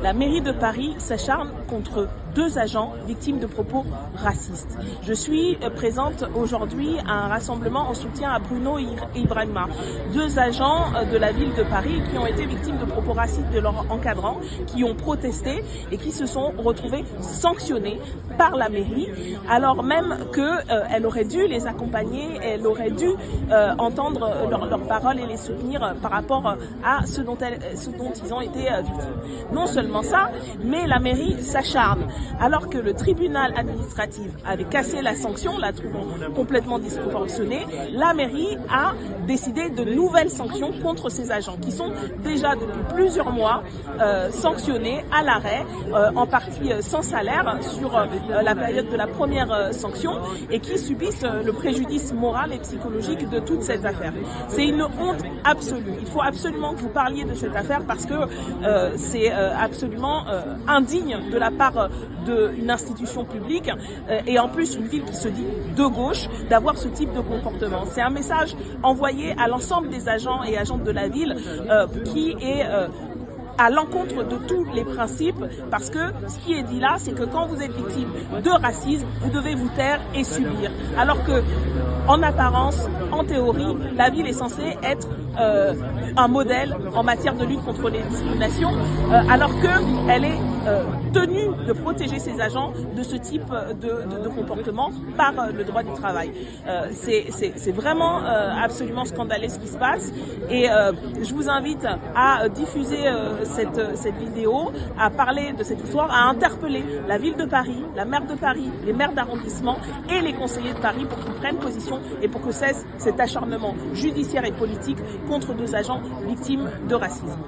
La mairie de Paris s'acharne contre 2 agents victimes de propos racistes. Je suis présente aujourd'hui à un rassemblement en soutien à Bruno et Ibrahima, 2 agents de la ville de Paris qui ont été victimes de propos racistes de leurs encadrants, qui ont protesté et qui se sont retrouvés sanctionnés par la mairie, alors même qu'elle aurait dû les accompagner, elle aurait dû entendre leurs paroles et les soutenir par rapport à ce dont ils ont été victimes. Non seulement ça, mais la mairie s'acharne. Alors que le tribunal administratif avait cassé la sanction, la trouvant complètement disproportionnée, la mairie a décidé de nouvelles sanctions contre ces agents qui sont déjà depuis plusieurs mois sanctionnés à l'arrêt, en partie sans salaire sur la période de la première sanction et qui subissent le préjudice moral et psychologique de toute cette affaire. C'est une honte absolue. Il faut absolument que vous parliez de cette affaire parce que c'est absolument indigne de la part d'une institution publique et en plus une ville qui se dit de gauche d'avoir ce type de comportement. C'est un message envoyé à l'ensemble des agents et agentes de la ville qui est à l'encontre de tous les principes, parce que ce qui est dit là, c'est que quand vous êtes victime de racisme, vous devez vous taire et subir. Alors que, en apparence, en théorie, la ville est censée être un modèle en matière de lutte contre les discriminations, alors qu'elle est tenue de protéger ses agents de ce type de comportement par le droit du travail. C'est vraiment absolument scandaleux ce qui se passe et je vous invite à diffuser cette vidéo, à parler de cette histoire, à interpeller la ville de Paris, la maire de Paris, les maires d'arrondissement et les conseillers de Paris pour qu'ils prennent position et pour que cesse cet acharnement judiciaire et politique contre 2 agents victimes de racisme.